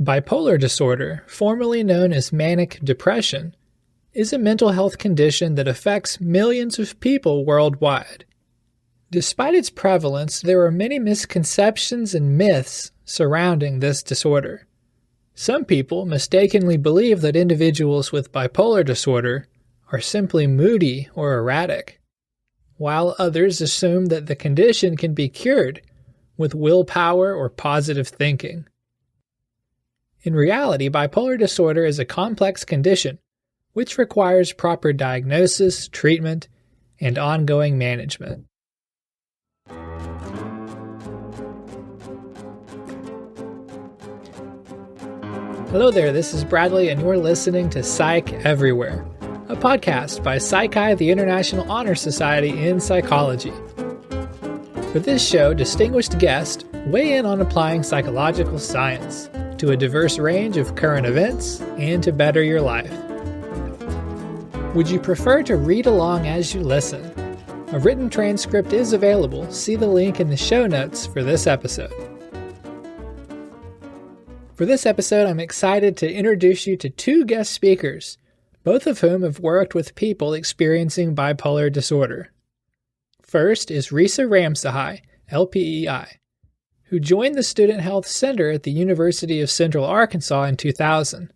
Bipolar disorder, formerly known as manic depression, is a mental health condition that affects millions of people worldwide. Despite its prevalence, there are many misconceptions and myths surrounding this disorder. Some people mistakenly believe that individuals with bipolar disorder are simply moody or erratic, while others assume that the condition can be cured with willpower or positive thinking. In reality, bipolar disorder is a complex condition which requires proper diagnosis, treatment, and ongoing management. Hello there, this is Bradley, and you're listening to Psych Everywhere, a podcast by Psi Chi, the International Honor Society in Psychology. For this show, distinguished guests weigh in on applying psychological science to a diverse range of current events and to better your life. Would you prefer to read along as you listen? A written transcript is available. See the link in the show notes for this episode. For this episode, I'm excited to introduce you to two guest speakers, both of whom have worked with people experiencing bipolar disorder. First is Reesa Ramsahai, LPE-I, who joined the Student Health Center at the University of Central Arkansas in 2000.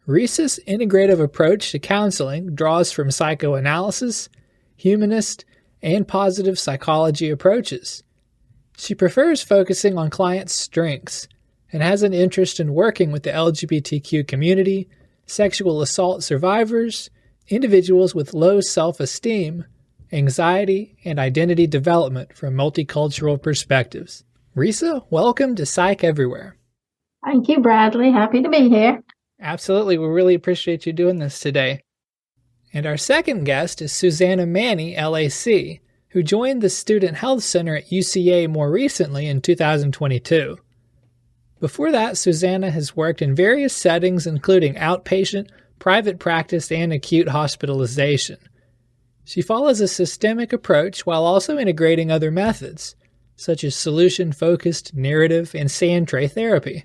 Reesa's integrative approach to counseling draws from psychoanalysis, humanist, and positive psychology approaches. She prefers focusing on clients' strengths and has an interest in working with the LGBTQ community, sexual assault survivors, individuals with low self-esteem, anxiety, and identity development from multicultural perspectives. Reesa, welcome to Psych Everywhere. Thank you, Bradley. Happy to be here. Absolutely. We really appreciate you doing this today. And our second guest is Susannah Manney, LAC, who joined the Student Health Center at UCA more recently in 2022. Before that, Susannah has worked in various settings, including outpatient, private practice, and acute hospitalization. She follows a systemic approach while also integrating other methods, such as solution-focused, narrative, and sand tray therapy.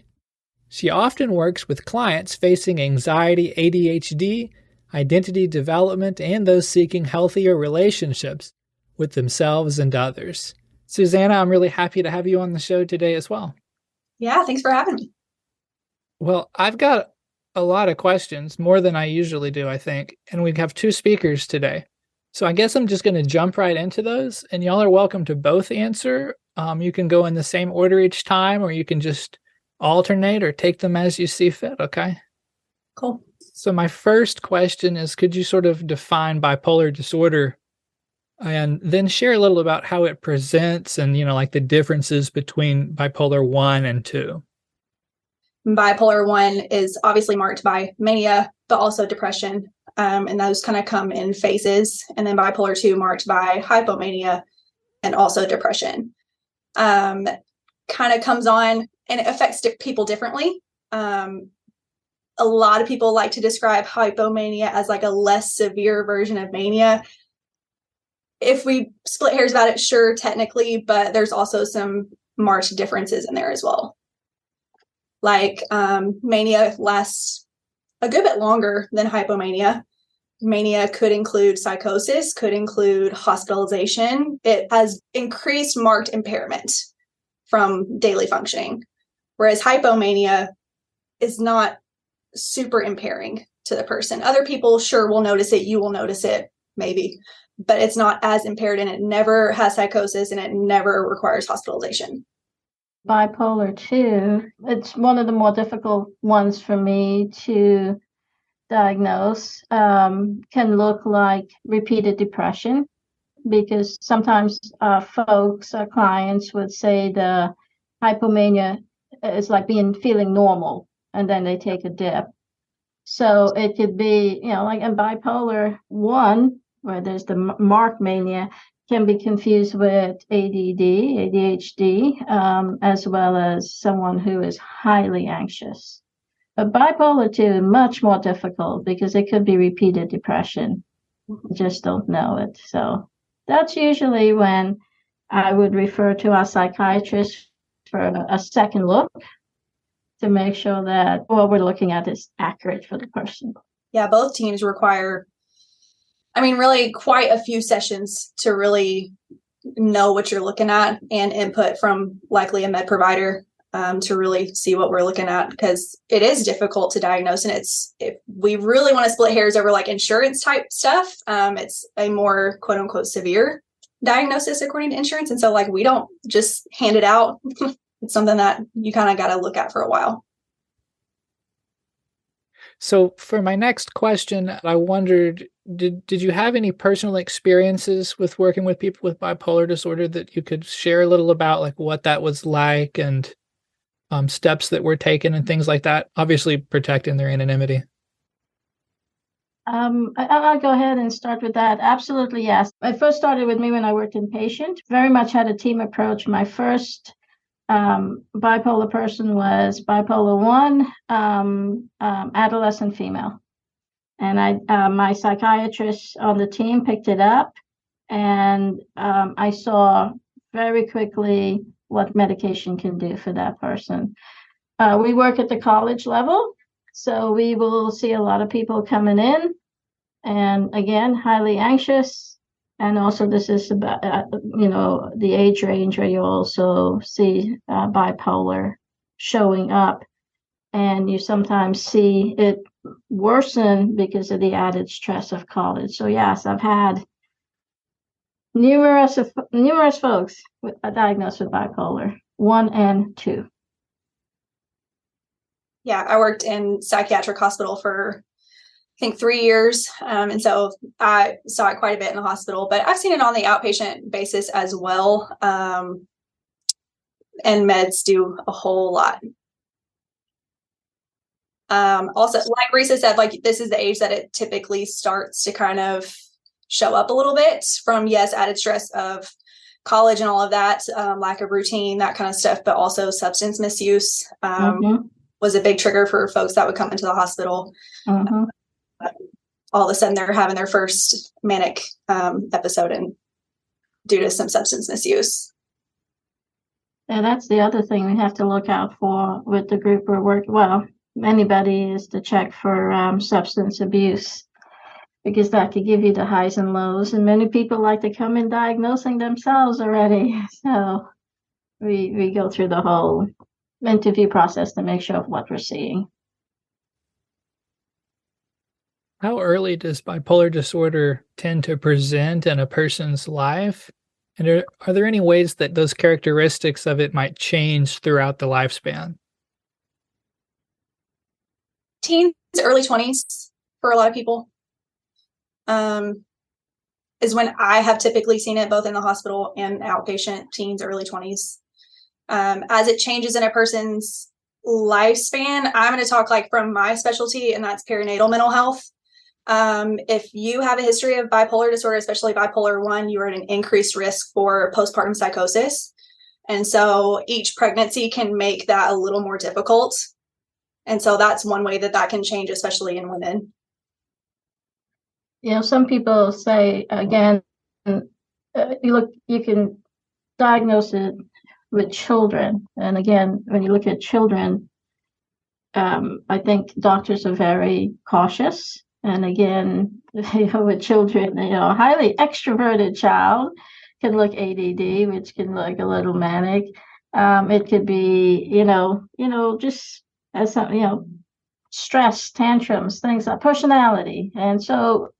She often works with clients facing anxiety, ADHD, identity development, and those seeking healthier relationships with themselves and others. Susannah, I'm really happy to have you on the show today as well. Yeah, thanks for having me. Well, I've got a lot of questions, more than I usually do, I think, and we have two speakers today. So I guess I'm just going to jump right into those, and y'all are welcome to both answer. You can go in the same order each time, or you can just alternate or take them as you see fit, okay? Cool. So my first question is, could you sort of define bipolar disorder and then share a little about how it presents and, like the differences between bipolar 1 and 2? Bipolar 1 is obviously marked by mania, but also depression. And those kind of come in phases. And then bipolar 2 marked by hypomania and also depression. Kind of comes on and it affects people differently. A lot of people like to describe hypomania as like a less severe version of mania. If we split hairs about it, sure, technically, but there's also some marked differences in there as well. Like mania lasts a good bit longer than hypomania. Mania could include psychosis, could include hospitalization. It has increased marked impairment from daily functioning, whereas hypomania is not super impairing to the person. Other people, sure, will notice it. You will notice it, maybe. But it's not as impaired, and it never has psychosis, and it never requires hospitalization. Bipolar 2, it's one of the more difficult ones for me to diagnose. Can look like repeated depression, because sometimes folks, clients would say the hypomania is like feeling normal, and then they take a dip. So it could be, like in bipolar 1, where there's the marked mania, can be confused with ADD, ADHD, as well as someone who is highly anxious. But bipolar 2 is much more difficult because it could be repeated depression. I just don't know it. So that's usually when I would refer to our psychiatrist for a second look to make sure that what we're looking at is accurate for the person. Yeah, both teams require, really quite a few sessions to really know what you're looking at, and input from likely a med provider to really see what we're looking at, because it is difficult to diagnose. And if we really want to split hairs over like insurance type stuff, it's a more quote unquote severe diagnosis according to insurance. And so like, we don't just hand it out. It's something that you kind of got to look at for a while. So for my next question, I wondered, did you have any personal experiences with working with people with bipolar disorder that you could share a little about, like what that was like, and steps that were taken and things like that? Obviously protecting their anonymity. I'll go ahead and start with that. Absolutely, yes. It first started with me when I worked inpatient. Very much had a team approach. My first bipolar person was bipolar 1, adolescent female. And my psychiatrist on the team picked it up, and I saw very quickly what medication can do for that person. We work at the college level, so we will see a lot of people coming in, and again, highly anxious. And also this is about, the age range where you also see bipolar showing up. And you sometimes see it worsen because of the added stress of college. So yes, I've had numerous folks diagnosed with bipolar 1 and 2. Yeah, I worked in psychiatric hospital for I think 3 years. And so I saw it quite a bit in the hospital, but I've seen it on the outpatient basis as well. And meds do a whole lot. Also, like Reesa said, like this is the age that it typically starts to kind of show up a little bit from, yes, added stress of college and all of that, lack of routine, that kind of stuff, but also substance misuse was a big trigger for folks that would come into the hospital. All of a sudden they're having their first manic episode, and due to some substance misuse. And that's the other thing we have to look out for with the group we're working. Well, anybody is to check for substance abuse, because that could give you the highs and lows. And many people like to come in diagnosing themselves already. So we go through the whole interview process to make sure of what we're seeing. How early does bipolar disorder tend to present in a person's life? And are there any ways that those characteristics of it might change throughout the lifespan? Teens, early 20s for a lot of people is when I have typically seen it, both in the hospital and outpatient. Teens, early 20s. As it changes in a person's lifespan, I'm going to talk like from my specialty, and that's perinatal mental health. If you have a history of bipolar disorder, especially bipolar 1, you are at an increased risk for postpartum psychosis. And so each pregnancy can make that a little more difficult. And so that's one way that can change, especially in women. Some people say, again, you can diagnose it with children. And again, when you look at children, I think doctors are very cautious. And again, with children, a highly extroverted child can look ADD, which can look a little manic. It could be, just as some, stress, tantrums, things like personality. And so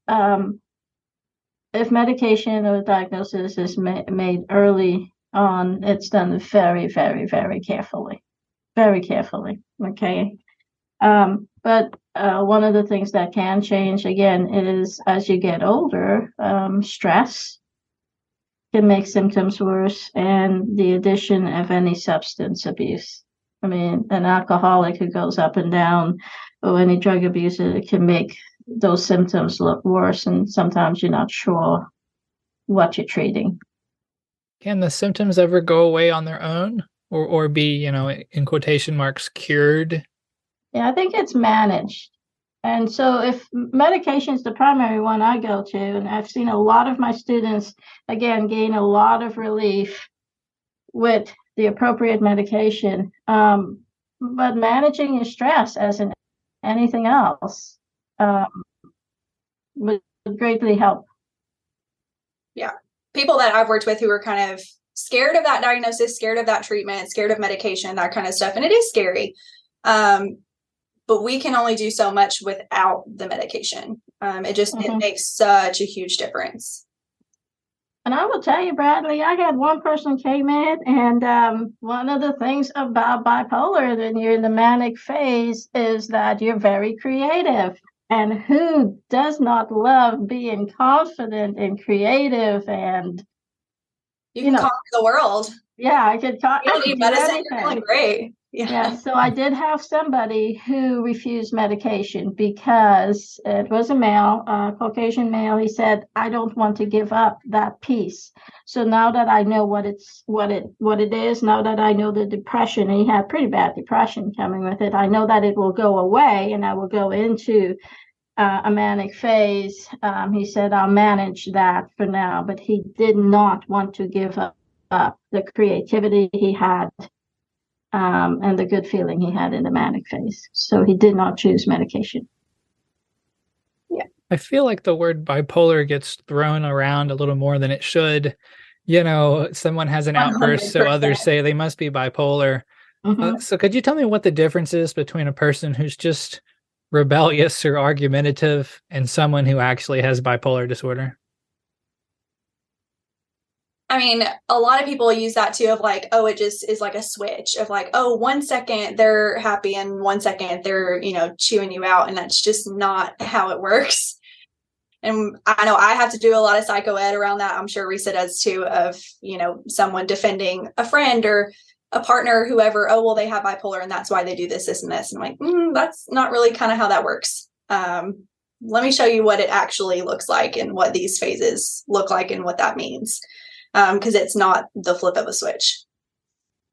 if medication or diagnosis is made early on, it's done very, very, very carefully. Very carefully. Okay. But one of the things that can change, again, is as you get older, stress can make symptoms worse, and the addition of any substance abuse. An alcoholic who goes up and down, or any drug abuser, can make those symptoms look worse, and sometimes you're not sure what you're treating. Can the symptoms ever go away on their own, or be, in quotation marks, cured? Yeah, I think it's managed. And so if medication is the primary one I go to, and I've seen a lot of my students, again, gain a lot of relief with the appropriate medication. but managing your stress as in anything else would greatly help. Yeah. People that I've worked with who are kind of scared of that diagnosis, scared of that treatment, scared of medication, that kind of stuff. And it is scary. But we can only do so much without the medication. It makes such a huge difference. And I will tell you, Bradley, I had one person came in, and one of the things about bipolar when you're in the manic phase is that you're very creative. And who does not love being confident and creative? And you can conquer the world. Yeah, I could. You don't need medicine. You're feeling great. Yeah. So I did have somebody who refused medication because it was a male, Caucasian male. He said, "I don't want to give up that piece." So now that I know what it is, now that I know the depression, and he had pretty bad depression coming with it, I know that it will go away, and I will go into a manic phase. He said, "I'll manage that for now," but he did not want to give up the creativity he had and the good feeling he had in the manic phase. So he did not choose medication. Yeah. I feel like the word bipolar gets thrown around a little more than it should. Someone has an outburst, 100%. So others say they must be bipolar. So could you tell me what the difference is between a person who's just rebellious or argumentative and someone who actually has bipolar disorder? I mean, a lot of people use that too of like, oh, it just is like a switch of like, oh, 1 second they're happy and 1 second they're, chewing you out. And that's just not how it works. And I know I have to do a lot of psycho ed around that. I'm sure Reesa does too, of, someone defending a friend or a partner, whoever, oh, well, they have bipolar and that's why they do this, and this. And I'm like, that's not really kind of how that works. Let me show you what it actually looks like and what these phases look like and what that means. Because it's not the flip of a switch.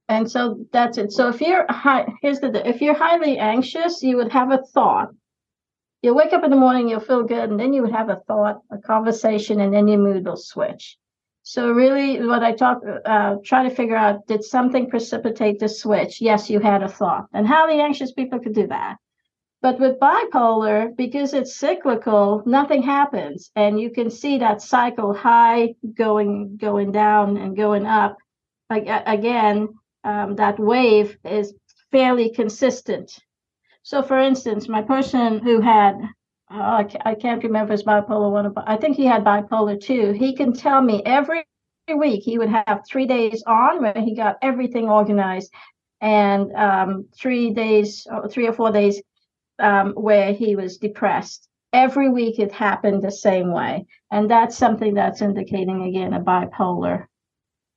And so that's it. So if you're if you're highly anxious, you would have a thought. You'll wake up in the morning, you'll feel good, and then you would have a thought, a conversation, and then your mood will switch. So really, what I try to figure out, did something precipitate the switch? Yes, you had a thought. And highly anxious people could do that. But with bipolar, because it's cyclical, nothing happens. And you can see that cycle high going down and going up. Again, that wave is fairly consistent. So for instance, my person who had, I can't remember his bipolar 1, I think he had bipolar 2. He can tell me every week he would have 3 days on where he got everything organized, and 3 or 4 days where he was depressed. Every week it happened the same way. And that's something that's indicating, again, a bipolar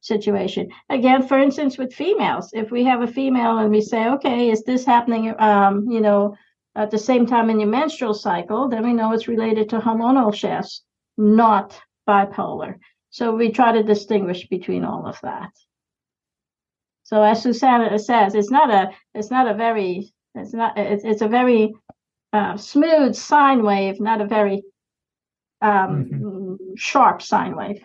situation. Again, for instance, with females, if we have a female and we say, okay, is this happening, at the same time in your menstrual cycle, then we know it's related to hormonal shifts, not bipolar. So we try to distinguish between all of that. So as Susannah says, it's a very smooth sine wave, not a very sharp sine wave.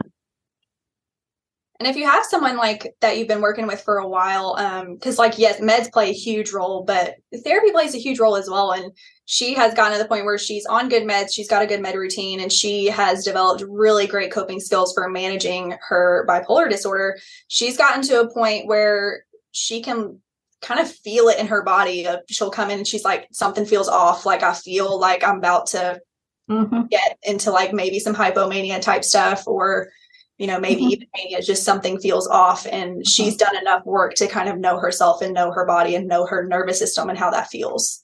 And if you have someone like that you've been working with for a while, because yes, meds play a huge role, but therapy plays a huge role as well. And she has gotten to the point where she's on good meds, she's got a good med routine, and she has developed really great coping skills for managing her bipolar disorder. She's gotten to a point where she can kind of feel it in her body. She'll come in and she's like, something feels off. Like I feel like I'm about to get into like maybe some hypomania type stuff, or maybe even mania, just something feels off. And she's done enough work to kind of know herself and know her body and know her nervous system and how that feels.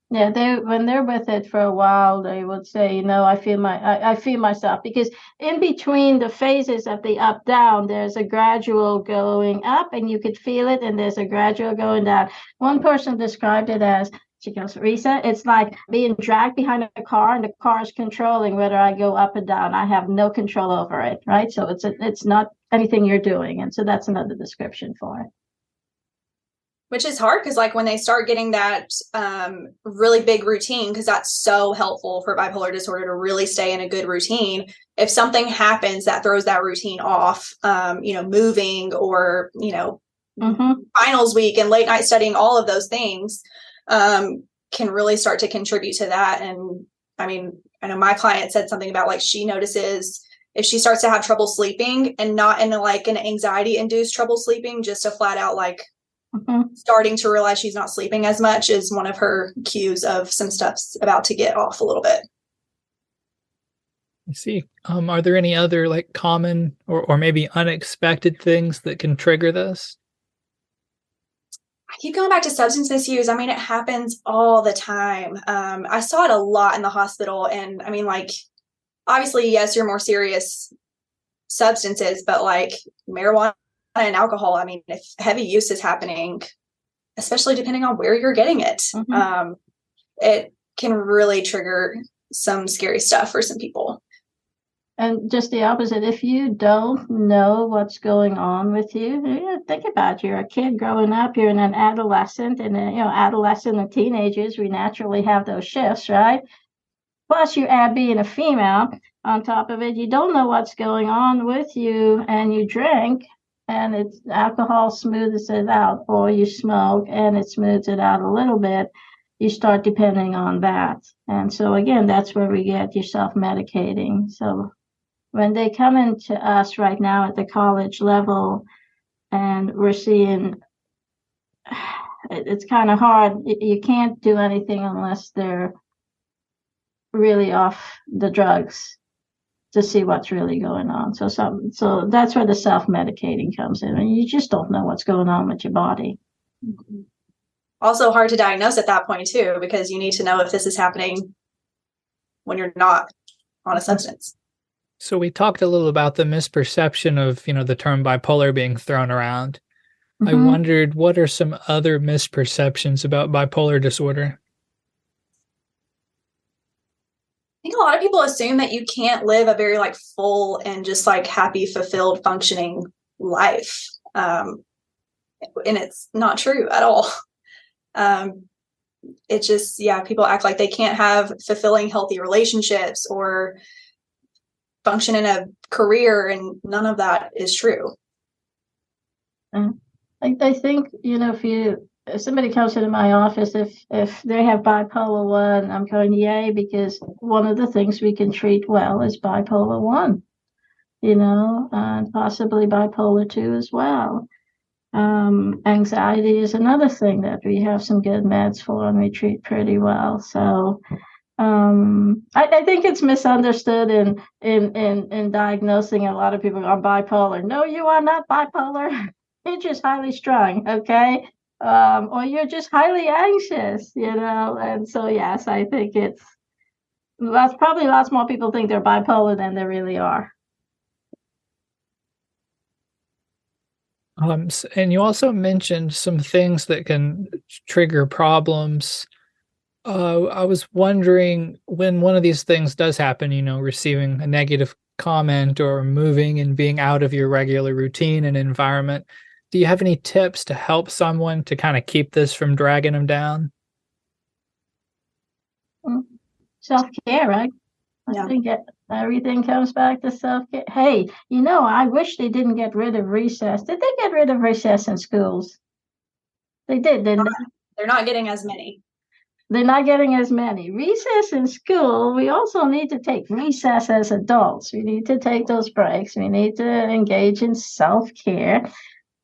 Yeah, when they're with it for a while, they would say, I feel myself, because in between the phases of the up down, there's a gradual going up and you could feel it, and there's a gradual going down. One person described it as, she goes, Reesa, it's like being dragged behind a car and the car is controlling whether I go up and down. I have no control over it, right? So it's not anything you're doing. And so that's another description for it. Which is hard because when they start getting that really big routine, because that's so helpful for bipolar disorder to really stay in a good routine. If something happens that throws that routine off, moving or, finals week and late night studying, all of those things can really start to contribute to that. And I mean, I know my client said something about like she notices if she starts to have trouble sleeping, and not in like an anxiety induced trouble sleeping, just a flat out like starting to realize she's not sleeping as much, is one of her cues of some stuff's about to get off a little bit. I see. Are there any other like common or maybe unexpected things that can trigger this? I keep going back to substance misuse. I mean, it happens all the time. I saw it a lot in the hospital. And I mean, like, obviously, yes, you're more serious substances, but like marijuana and alcohol, I mean, if heavy use is happening, especially depending on where you're getting it, it can really trigger some scary stuff for some people. And just the opposite, if you don't know what's going on with you, think about it. You're a kid growing up, you're an adolescent, and adolescent and teenagers, we naturally have those shifts, right? Plus you add being a female on top of it, you don't know what's going on with you, and you drink, and it's alcohol smooths it out, or you smoke and it smooths it out a little bit. You start depending on that. And so again, that's where we get you self-medicating. So when they come into us right now at the college level, and we're seeing, it's kind of hard. You can't do anything unless they're really off the drugs to see what's really going on. So that's where the self-medicating comes in, and you just don't know what's going on with your body. Also hard to diagnose at that point too, because you need to know if this is happening when you're not on a substance. So we talked a little about the misperception of, the term bipolar being thrown around. I wondered, what are some other misperceptions about bipolar disorder? I think a lot of people assume that you can't live a very like full and just like happy, fulfilled, functioning life. And it's not true at all. It just, people act like they can't have fulfilling, healthy relationships or function in a career, and none of that is true. I think, if somebody comes into my office, if they have bipolar 1, I'm going, yay, because one of the things we can treat well is bipolar 1, and possibly bipolar 2 as well. Anxiety is another thing that we have some good meds for and we treat pretty well. So I think it's misunderstood in diagnosing a lot of people on bipolar. No, you are not bipolar. You're just highly strung, okay? Or you're just highly anxious, And so, yes, I think that's probably lots more people think they're bipolar than they really are. And you also mentioned some things that can trigger problems. I was wondering, when one of these things does happen, receiving a negative comment or moving and being out of your regular routine and environment, do you have any tips to help someone to kind of keep this from dragging them down? Self-care, right? I think everything comes back to self-care. Hey, I wish they didn't get rid of recess. Did they get rid of recess in schools? They did, didn't they? They're not getting as many. They're not getting as many. Recess in school, we also need to take recess as adults. We need to take those breaks. We need to engage in self-care.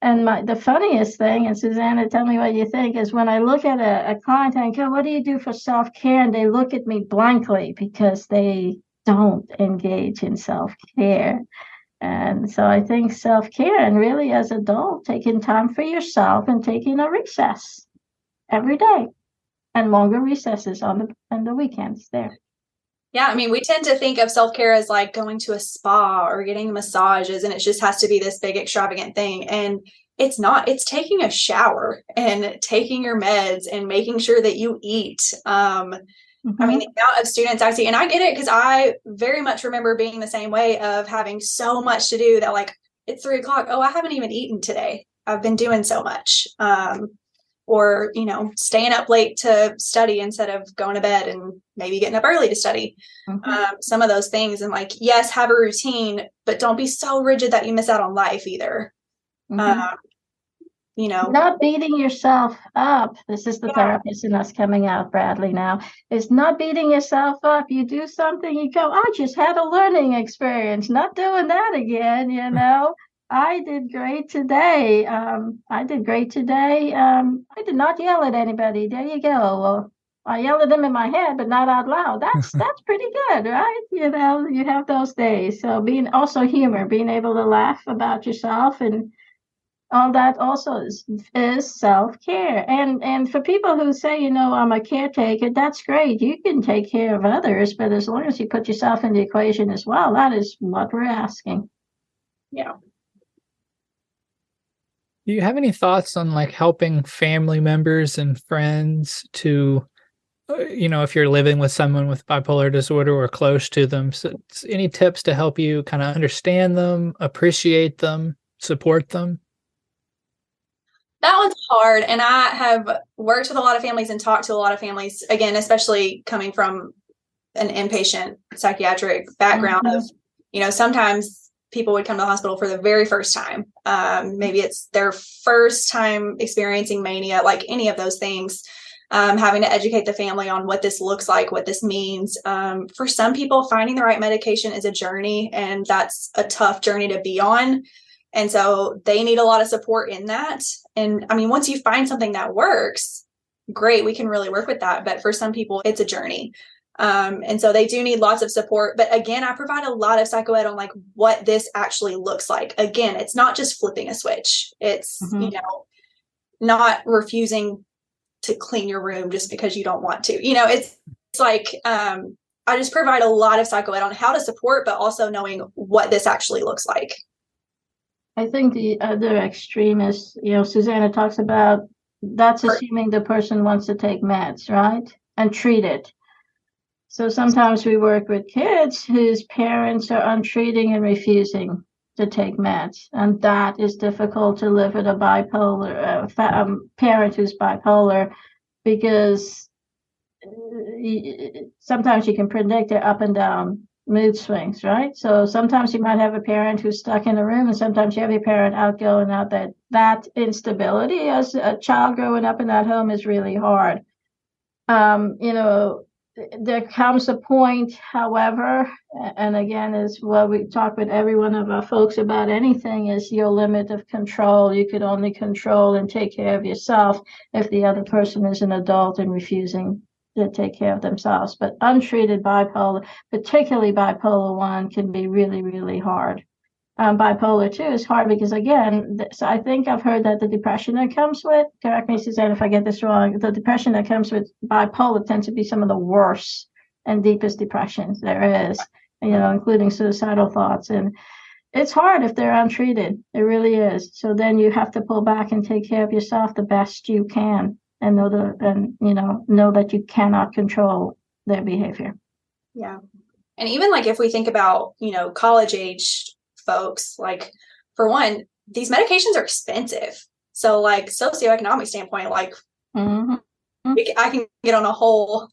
And the funniest thing, and Susannah, tell me what you think, is when I look at a client and go, what do you do for self-care? And they look at me blankly because they don't engage in self-care. And so I think self-care, and really as adult, taking time for yourself and taking a recess every day, and longer recesses on the weekends there. Yeah, I mean, we tend to think of self-care as like going to a spa or getting massages, and it just has to be this big extravagant thing. And it's not. It's taking a shower and taking your meds and making sure that you eat. I mean, the amount of students I see, and I get it because I very much remember being the same way, of having so much to do that like it's 3:00. Oh, I haven't even eaten today. I've been doing so much. Or, staying up late to study instead of going to bed and maybe getting up early to study. Some of those things. And like, yes, have a routine, but don't be so rigid that you miss out on life either. Not beating yourself up. This is the therapist in us coming out, Bradley, now. It's not beating yourself up. You do something, you go, I just had a learning experience. Not doing that again, I did great today. I did did not yell at anybody. There you go. Well, I yelled at them in my head, but not out loud. That's pretty good, right? You have those days. So being able to laugh about yourself and all that also is self-care. And for people who say, I'm a caretaker, that's great. You can take care of others, but as long as you put yourself in the equation as well, that is what we're asking. Yeah. Do you have any thoughts on like helping family members and friends to, if you're living with someone with bipolar disorder or close to them, so any tips to help you kind of understand them, appreciate them, support them? That one's hard. And I have worked with a lot of families and talked to a lot of families, again, especially coming from an inpatient psychiatric background of, sometimes people would come to the hospital for the very first time. Maybe it's their first time experiencing mania, like any of those things, having to educate the family on what this looks like, what this means. For some people, finding the right medication is a journey, and that's a tough journey to be on. And so they need a lot of support in that. And I mean, once you find something that works, great, we can really work with that. But for some people, it's a journey. And so they do need lots of support. But again, I provide a lot of psychoed on like what this actually looks like. Again, it's not just flipping a switch. It's, not refusing to clean your room just because you don't want to. It's like, I just provide a lot of psychoed on how to support, but also knowing what this actually looks like. I think the other extreme is, Susannah talks about, that's assuming the person wants to take meds, right? And treat it. So sometimes we work with kids whose parents are untreating and refusing to take meds. And that is difficult to live with a bipolar parent who's bipolar, because sometimes you can predict their up and down mood swings, right? So sometimes you might have a parent who's stuck in a room, and sometimes you have a parent outgoing out. That instability as a child growing up in that home is really hard. There comes a point, however, and again, is what we talk with every one of our folks about anything, is your limit of control. You could only control and take care of yourself if the other person is an adult and refusing to take care of themselves. But untreated bipolar, particularly bipolar 1, can be really, really hard. Bipolar 2 is hard because, again, so I think I've heard that the depression that comes with, correct me, Suzanne, if I get this wrong, the depression that comes with bipolar tends to be some of the worst and deepest depressions there is, including suicidal thoughts. And it's hard if they're untreated. It really is. So then you have to pull back and take care of yourself the best you can, and know that you cannot control their behavior. Yeah. And even like if we think about, college age folks, like, for one, these medications are expensive. So like socioeconomic standpoint, like I can get on a whole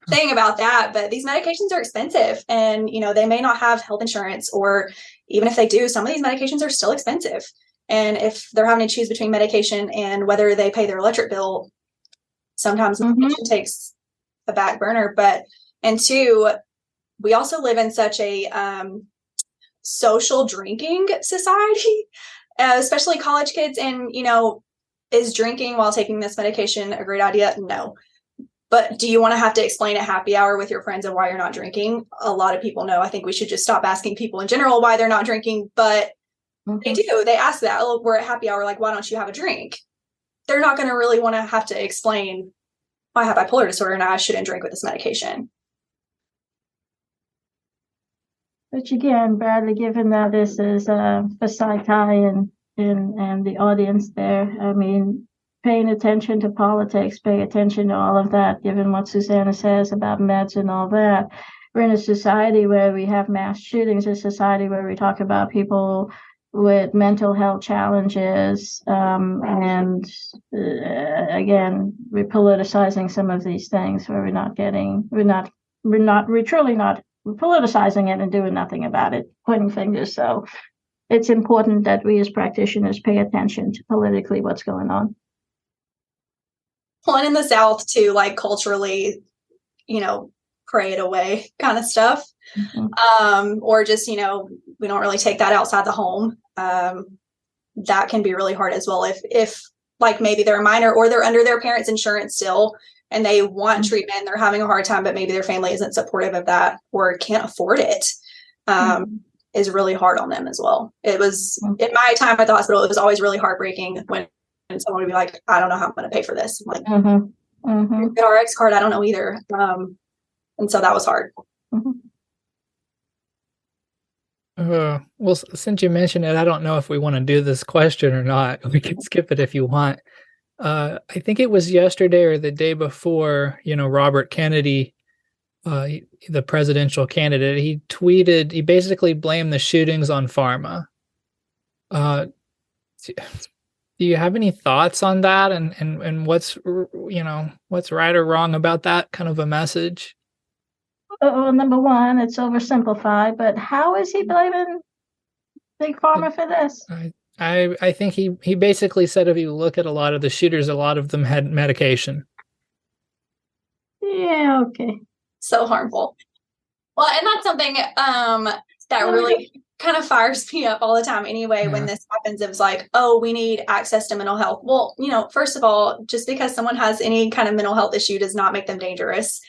thing about that, but these medications are expensive, and, they may not have health insurance, or even if they do, some of these medications are still expensive. And if they're having to choose between medication and whether they pay their electric bill, sometimes medication takes a back burner. And two, we also live in such a social drinking society, especially college kids. And, is drinking while taking this medication a great idea? No. But do you want to have to explain at happy hour with your friends of why you're not drinking? A lot of people know. I think we should just stop asking people in general why they're not drinking, but they do. They ask that. Oh, we're at happy hour, like, why don't you have a drink? They're not going to really want to have to explain, I have bipolar disorder and I shouldn't drink with this medication. Which again, Bradley, given that this is for Psi Chi and the audience there, I mean, paying attention to politics, pay attention to all of that, given what Susannah says about meds and all that. We're in a society where we have mass shootings, a society where we talk about people with mental health challenges, and again, we're politicizing some of these things where we're truly not politicizing it and doing nothing about it, pointing fingers. So it's important that we as practitioners pay attention to politically what's going on. Well, and in the South too, like culturally, pray it away kind of stuff. Or just, we don't really take that outside the home. That can be really hard as well. If like maybe they're a minor or they're under their parents' insurance still and they want treatment, they're having a hard time, but maybe their family isn't supportive of that or can't afford it, is really hard on them as well. It was in my time at the hospital, it was always really heartbreaking when someone would be like, I don't know how I'm going to pay for this. I'm like, the RX card, I don't know either. And so that was hard. Well, since you mentioned it, I don't know if we want to do this question or not. We can skip it if you want. I think it was yesterday or the day before, Robert Kennedy, the presidential candidate, he basically blamed the shootings on pharma. Do you have any thoughts on that and what's right or wrong about that kind of a message? Well, number one, it's oversimplified, but how is he blaming Big Pharma for this? I think he basically said if you look at a lot of the shooters, a lot of them had medication. Yeah, okay. So harmful. Well, and that's something that really kind of fires me up all the time anyway. When this happens, it was like, oh, we need access to mental health. Well, first of all, just because someone has any kind of mental health issue does not make them dangerous.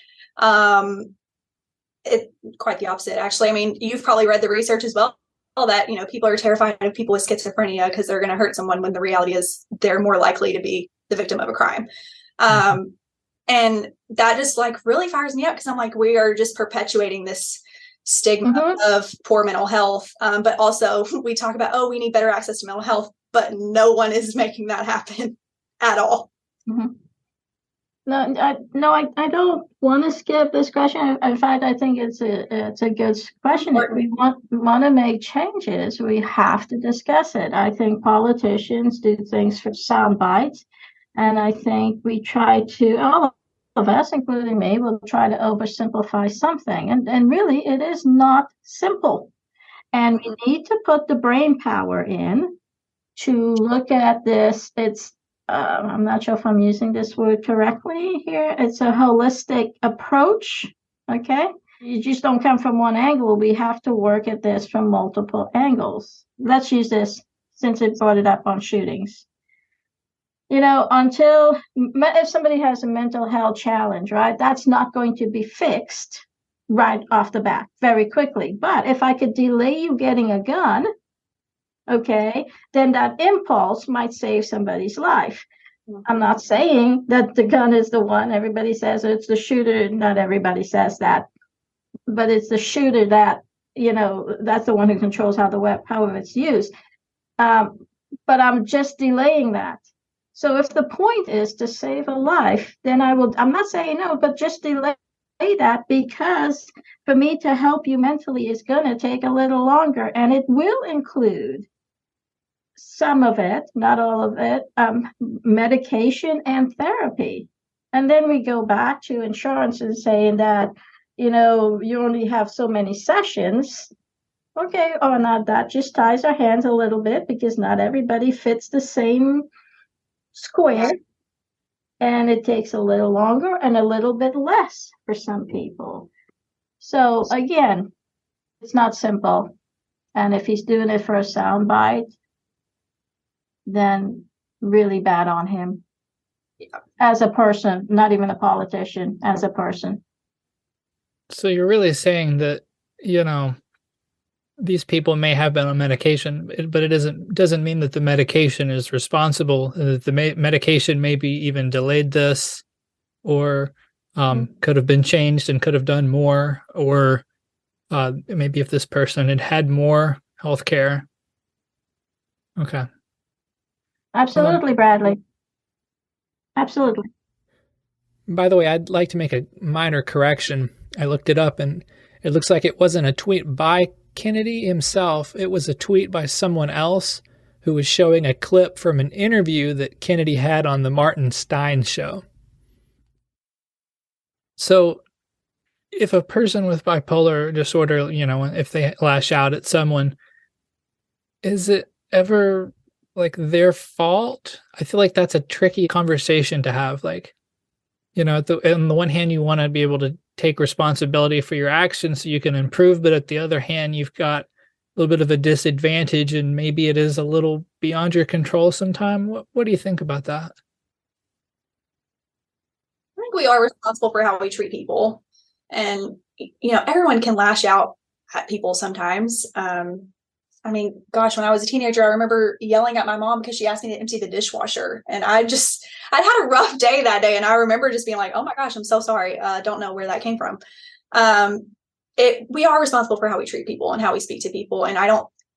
It's quite the opposite, actually. I mean, you've probably read the research as well that, people are terrified of people with schizophrenia because they're going to hurt someone, when the reality is they're more likely to be the victim of a crime. And that just like really fires me up because I'm like, we are just perpetuating this stigma of poor mental health. But also we talk about, oh, we need better access to mental health, but no one is making that happen at all. No, I don't want to skip this question. In fact, I think it's a good question. If we want to make changes, we have to discuss it. I think politicians do things for sound bites, and I think we try to, all of us, including me, will try to oversimplify something. And really, it is not simple. And we need to put the brain power in to look at this. I'm not sure if I'm using this word correctly here. It's a holistic approach, okay? You just don't come from one angle. We have to work at this from multiple angles. Let's use this since it brought it up on shootings. If somebody has a mental health challenge, right, that's not going to be fixed right off the bat very quickly. But if I could delay you getting a gun, okay, then that impulse might save somebody's life. I'm not saying that the gun is the one. Everybody says it's the shooter. Not everybody says that, but it's the shooter that, that's the one who controls how it's used. But I'm just delaying that. So if the point is to save a life, then I'm not saying no, but just delay that, because for me to help you mentally is going to take a little longer, and it will include some of it, not all of it, medication and therapy. And then we go back to insurance and saying that, you only have so many sessions. Okay, or not, that just ties our hands a little bit, because not everybody fits the same square. And it takes a little longer and a little bit less for some people. So again, it's not simple. And if he's doing it for a soundbite, then really bad on him. As a person, not even a politician, as a person. So you're really saying that, these people may have been on medication, but it doesn't mean that the medication is responsible, that the medication maybe even delayed this, or could have been changed and could have done more, or maybe if this person had more health care. Okay. Absolutely, Bradley. Absolutely. By the way, I'd like to make a minor correction. I looked it up, and it looks like it wasn't a tweet by Kennedy himself. It was a tweet by someone else who was showing a clip from an interview that Kennedy had on the Martin Stein show. So if a person with bipolar disorder, if they lash out at someone, Is it ever like their fault? I feel like that's a tricky conversation to have. Like, on the one hand, you want to be able to take responsibility for your actions so you can improve, but at the other hand, you've got a little bit of a disadvantage and maybe it is a little beyond your control sometime. What do you think about that? I think we are responsible for how we treat people. And, everyone can lash out at people sometimes. I mean, gosh, when I was a teenager, I remember yelling at my mom because she asked me to empty the dishwasher. And I'd had a rough day that day. And I remember just being like, oh my gosh, I'm so sorry. Don't know where that came from. We are responsible for how we treat people and how we speak to people. And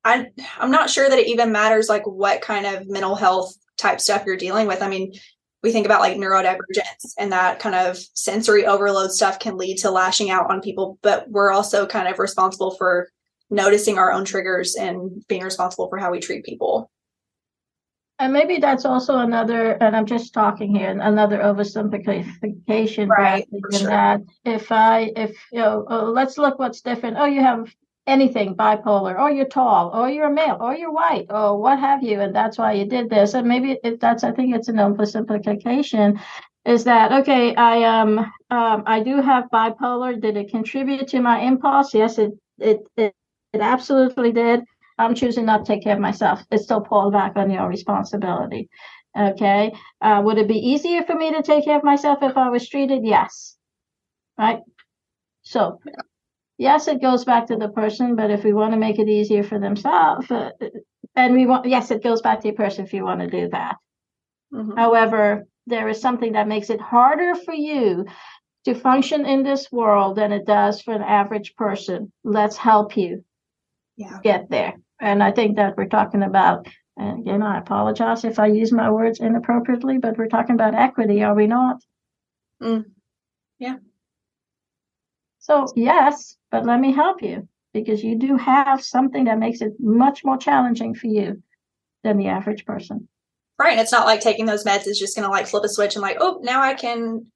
I'm not sure that it even matters like what kind of mental health type stuff you're dealing with. I mean, we think about like neurodivergence and that kind of sensory overload stuff can lead to lashing out on people, but we're also kind of responsible for noticing our own triggers and being responsible for how we treat people. And maybe that's also another, and I'm just talking here, another oversimplification, Right. in sure. That let's look what's different. Oh, you have anything bipolar, or you're tall, or you're male, or you're white, or what have you, and that's why you did this. And maybe I think it's an oversimplification. Is that okay? I do have bipolar. Did it contribute to my impulse? Yes, it absolutely did. I'm choosing not to take care of myself. It still falls back on your responsibility. Okay. Would it be easier for me to take care of myself if I was treated? Yes. Right. So, yes, it goes back to the person, but if we want to make it easier for themselves, yes, it goes back to the person if you want to do that. Mm-hmm. However, there is something that makes it harder for you to function in this world than it does for an average person. Let's help you get there. And I think that we're talking about, and again, I apologize if I use my words inappropriately, but we're talking about equity, are we not? Yeah. So yes, but let me help you because you do have something that makes it much more challenging for you than the average person. Right. And it's not like taking those meds is just going to like flip a switch and like, oh, now I can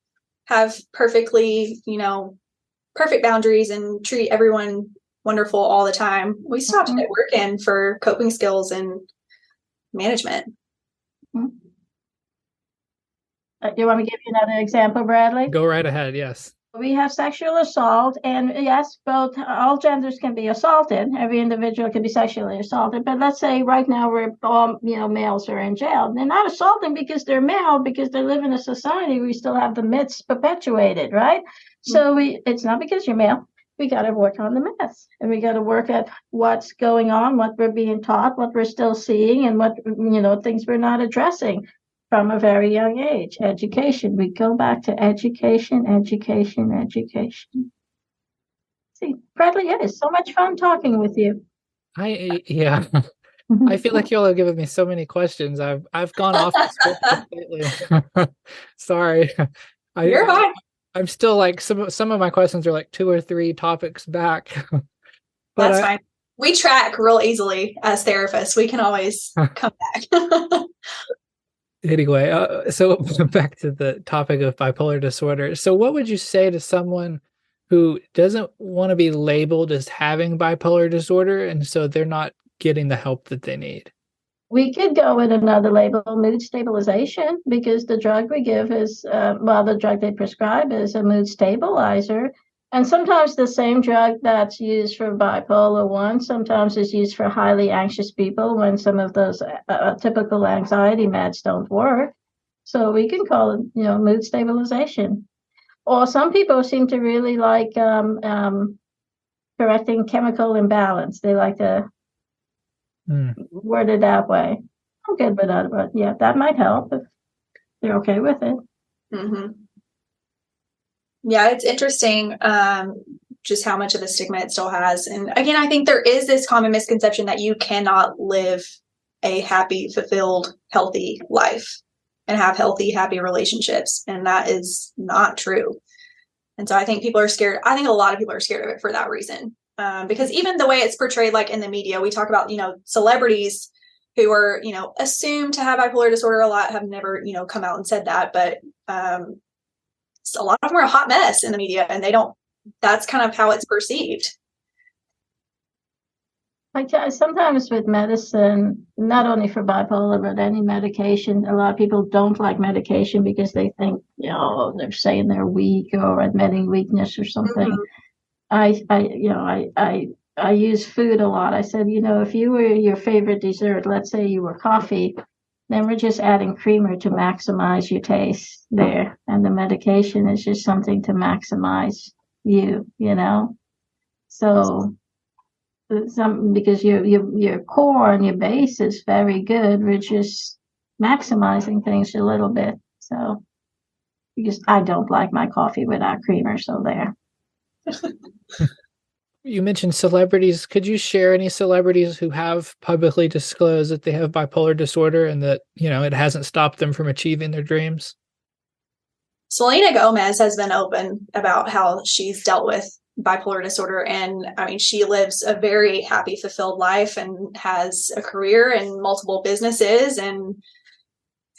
have perfectly, perfect boundaries and treat everyone wonderful all the time. We still have to get work in for coping skills and management. Do you want me to give you another example, Bradley? Go right ahead. Yes. We have sexual assault, and yes, all genders can be assaulted. Every individual can be sexually assaulted. But let's say right now we're all, males are in jail. They're not assaulting because they're male, because they live in a society we still have the myths perpetuated, right? Mm-hmm. So it's not because you're male. We got to work on the myths, and we got to work at what's going on, what we're being taught, what we're still seeing, and what, things we're not addressing from a very young age. Education. We go back to education. See, Bradley, it is so much fun talking with you. Yeah. I feel like y'all have given me so many questions. I've gone off the script completely. Sorry. You're fine. I'm still like some of my questions are like 2 or 3 topics back. That's fine. We track real easily as therapists. We can always come back. Anyway, so back to the topic of bipolar disorder. So what would you say to someone who doesn't want to be labeled as having bipolar disorder and so they're not getting the help that they need? We could go with another label, mood stabilization, because the drug we give is, the drug they prescribe is a mood stabilizer. And sometimes the same drug that's used for bipolar 1 sometimes is used for highly anxious people when some of those typical anxiety meds don't work. So we can call it, mood stabilization. Or some people seem to really like correcting chemical imbalance. They like to word it that way. I'm good with that, but yeah, that might help if they're okay with it. Mm-hmm. Yeah, it's interesting just how much of a stigma it still has. And again, I think there is this common misconception that you cannot live a happy, fulfilled, healthy life and have healthy, happy relationships. And that is not true. And so I think people are scared. I think a lot of people are scared of it for that reason. Because even the way it's portrayed, like in the media, we talk about, celebrities who are, assumed to have bipolar disorder a lot have never, come out and said that. But a lot of them are a hot mess in the media and that's kind of how it's perceived. Sometimes with medicine, not only for bipolar, but any medication, a lot of people don't like medication because they think, they're saying they're weak or admitting weakness or something. Mhm. I use food a lot. I said, if you were your favorite dessert, let's say you were coffee, then we're just adding creamer to maximize your taste there. And the medication is just something to maximize you. So because your core and your base is very good. We're just maximizing things a little bit. So because I don't like my coffee without creamer, so there. You mentioned celebrities. Could you share any celebrities who have publicly disclosed that they have bipolar disorder and that, it hasn't stopped them from achieving their dreams? Selena Gomez has been open about how she's dealt with bipolar disorder. And I mean, she lives a very happy, fulfilled life and has a career and multiple businesses and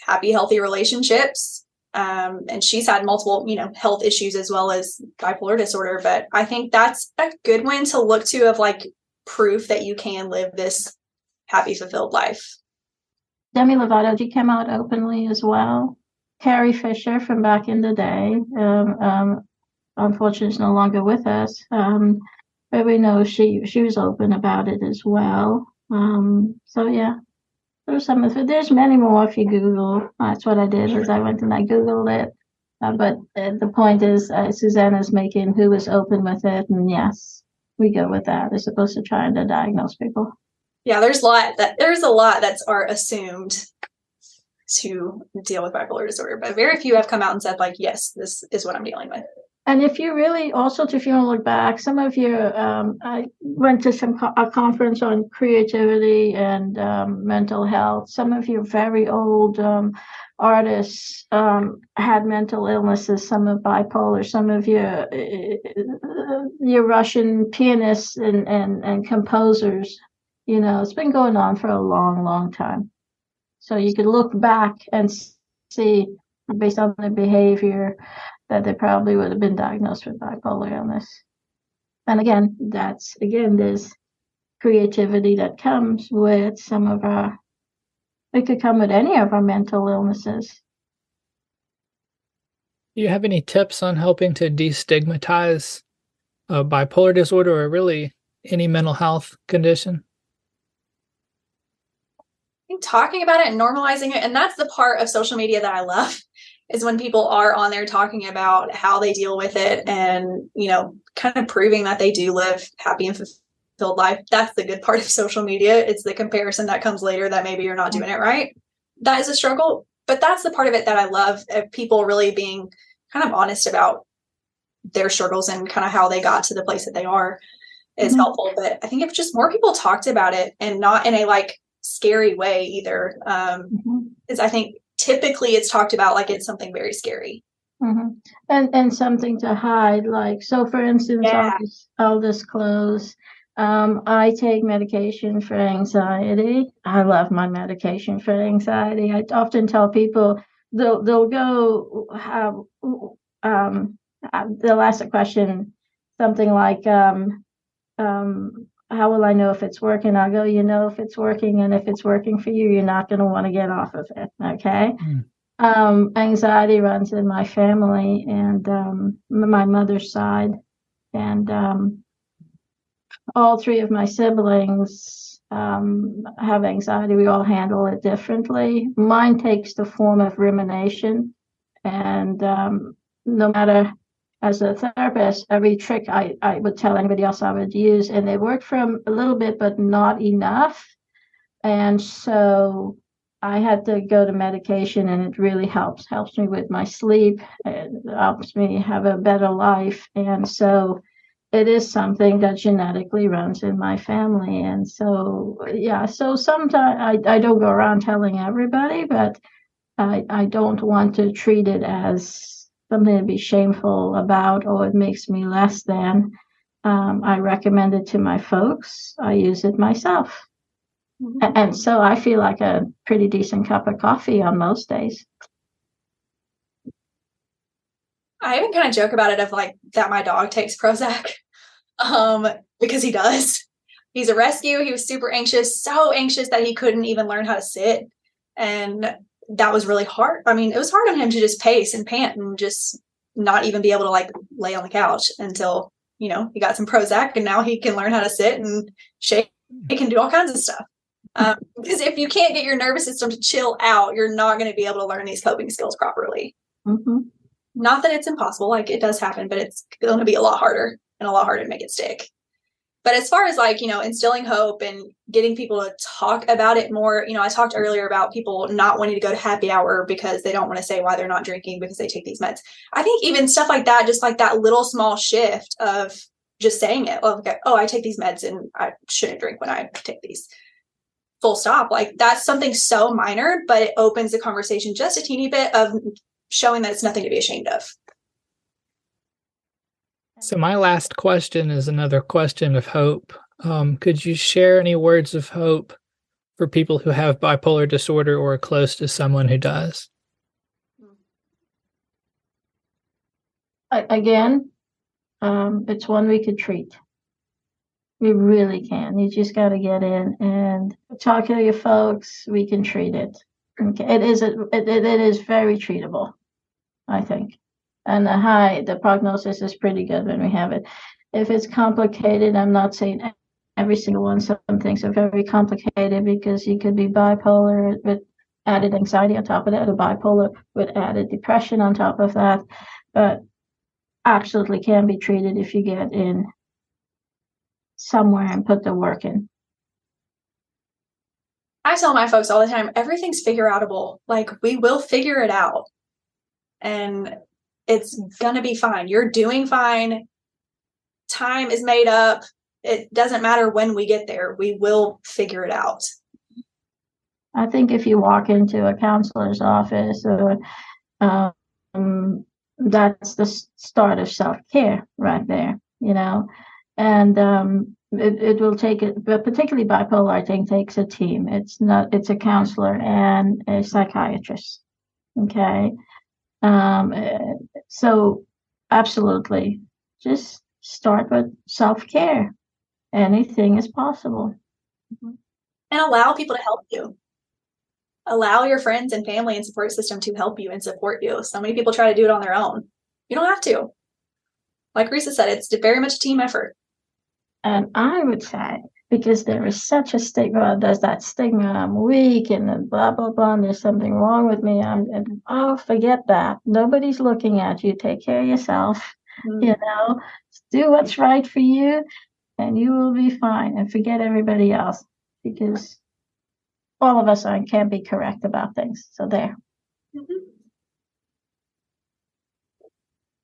happy, healthy relationships. And she's had multiple, health issues as well as bipolar disorder. But I think that's a good one to look to of like proof that you can live this happy, fulfilled life. Demi Lovato, she came out openly as well. Carrie Fisher from back in the day, unfortunately, is no longer with us. But we know she was open about it as well. So yeah, there's some of it. There's many more if you Google. That's what I did. Is I went and I Googled it. But the point is, Susannah's making who was open with it, and yes, we go with that. They're supposed to try to diagnose people. Yeah, there's a lot that are assumed to deal with bipolar disorder, but very few have come out and said like, yes, this is what I'm dealing with. And if you really also, if you want to look back, some of your, I went to a conference on creativity and mental health. Some of your very old artists had mental illnesses. Some of bipolar. Some of your Russian pianists and composers. It's been going on for a long, long time. So you could look back and see, based on their behavior, that they probably would have been diagnosed with bipolar illness. And again, there's creativity that comes with it could come with any of our mental illnesses. Do you have any tips on helping to destigmatize bipolar disorder or really any mental health condition? I think talking about it and normalizing it, and that's the part of social media that I love, is when people are on there talking about how they deal with it and, kind of proving that they do live happy and fulfilled life. That's the good part of social media. It's the comparison that comes later that maybe you're not doing it right. That is a struggle, but that's the part of it that I love, of people really being kind of honest about their struggles and kind of how they got to the place that they are is helpful. But I think if just more people talked about it and not in a like scary way either, because I think typically it's talked about like it's something very scary. And something to hide, like, so for instance, I'll disclose, I take medication for anxiety. I love my medication for anxiety. I often tell people they'll go they'll ask a question, something like, how will I know if it's working? I'll go, if it's working, and if it's working for you, you're not going to want to get off of it. Okay. Anxiety runs in my family and my mother's side, and all three of my siblings have anxiety. We all handle it differently. Mine takes the form of rumination, and no matter, as a therapist, every trick I would tell anybody else I would use, and they work for a little bit, but not enough. And so I had to go to medication, and it really helps me with my sleep. It helps me have a better life. And so it is something that genetically runs in my family. And so, so sometimes I don't go around telling everybody, but I don't want to treat it as something to be shameful about, or it makes me less than. I recommend it to my folks. I use it myself. And so I feel like a pretty decent cup of coffee on most days. I even kind of joke about it of like that my dog takes Prozac because he does. He's a rescue. He was super anxious, so anxious that he couldn't even learn how to sit. And that was really hard. I mean, it was hard on him to just pace and pant and just not even be able to like lay on the couch until, you know, he got some Prozac and now he can learn how to sit and shake. He can do all kinds of stuff. Because if you can't get your nervous system to chill out, you're not going to be able to learn these coping skills properly. Mm-hmm. Not that it's impossible, like it does happen, but it's going to be a lot harder and a lot harder to make it stick. But as far as like, you know, instilling hope and getting people to talk about it more, you know, I talked earlier about people not wanting to go to happy hour because they don't want to say why they're not drinking because they take these meds. I think even stuff like that, just like that little small shift of just saying it, like, oh, I take these meds and I shouldn't drink when I take these. Full stop. Like that's something so minor, but it opens the conversation just a teeny bit of showing that it's nothing to be ashamed of. So my last question is another question of hope. Could you share any words of hope for people who have bipolar disorder or are close to someone who does? Again, it's one we could treat. We really can. You just got to get in and talk to your folks. We can treat it. Okay. It is very treatable, I think. And the prognosis is pretty good when we have it. If it's complicated, I'm not saying every single one. Some things are very complicated because you could be bipolar with added anxiety on top of that, or bipolar with added depression on top of that. But absolutely can be treated if you get in somewhere and put the work in. I tell my folks all the time, everything's figure outable. Like we will figure it out. And it's going to be fine. You're doing fine. Time is made up. It doesn't matter when we get there. We will figure it out. I think if you walk into a counselor's office, that's the start of self-care right there, you know. And it will take it, but particularly bipolar, I think, takes a team. It's a counselor and a psychiatrist. Okay. So absolutely, just start with self-care. Anything is possible. And allow people to help you. Allow your friends and family and support system to help you and support you. So many people try to do it on their own. You don't have to. Like Reesa said, it's very much a team effort. And I would say, because there is such a stigma, there's that stigma, I'm weak and blah, blah, blah, and there's something wrong with me. Forget that. Nobody's looking at you. Take care of yourself, you know, do what's right for you and you will be fine, and forget everybody else, because all of us can't be correct about things. So there.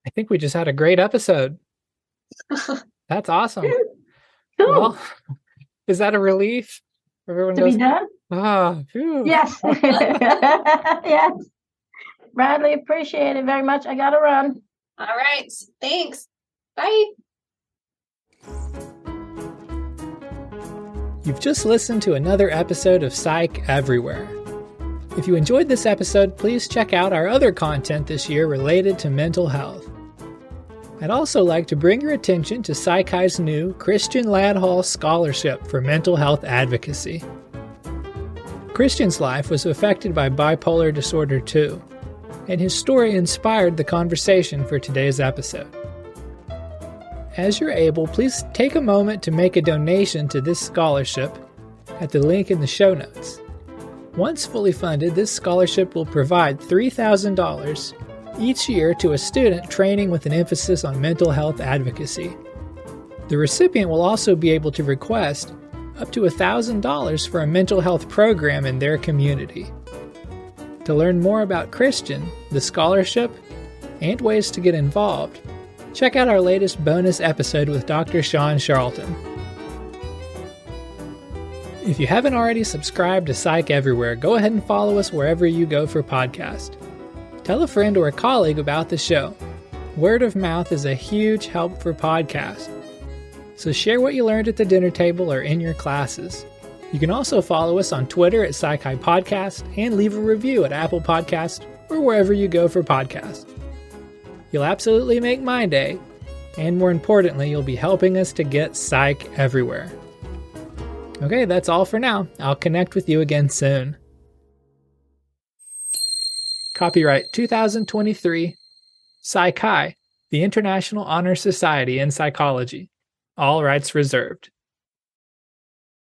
I think we just had a great episode. That's awesome. Cool. Well, is that a relief? Everyone to be done? Yes. Yes. Bradley, appreciate it very much. I got to run. All right. Thanks. Bye. You've just listened to another episode of Psych Everywhere. If you enjoyed this episode, please check out our other content this year related to mental health. I'd also like to bring your attention to Psi Chi's new Christian Ladd Hall Scholarship for Mental Health Advocacy. Christian's life was affected by Bipolar Disorder II, and his story inspired the conversation for today's episode. As you're able, please take a moment to make a donation to this scholarship at the link in the show notes. Once fully funded, this scholarship will provide $3,000 each year to a student training with an emphasis on mental health advocacy. The recipient will also be able to request up to $1,000 for a mental health program in their community. To learn more about Christian, the scholarship, and ways to get involved, check out our latest bonus episode with Dr. Sean Charlton. If you haven't already subscribed to Psych Everywhere, go ahead and follow us wherever you go for podcasts. Tell a friend or a colleague about the show. Word of mouth is a huge help for podcasts. So share what you learned at the dinner table or in your classes. You can also follow us on Twitter at Psi Chi Podcast and leave a review at Apple Podcasts or wherever you go for podcasts. You'll absolutely make my day, and more importantly, you'll be helping us to get Psych everywhere. Okay, that's all for now. I'll connect with you again soon. Copyright 2023, Psi Chi, the International Honor Society in Psychology. All rights reserved.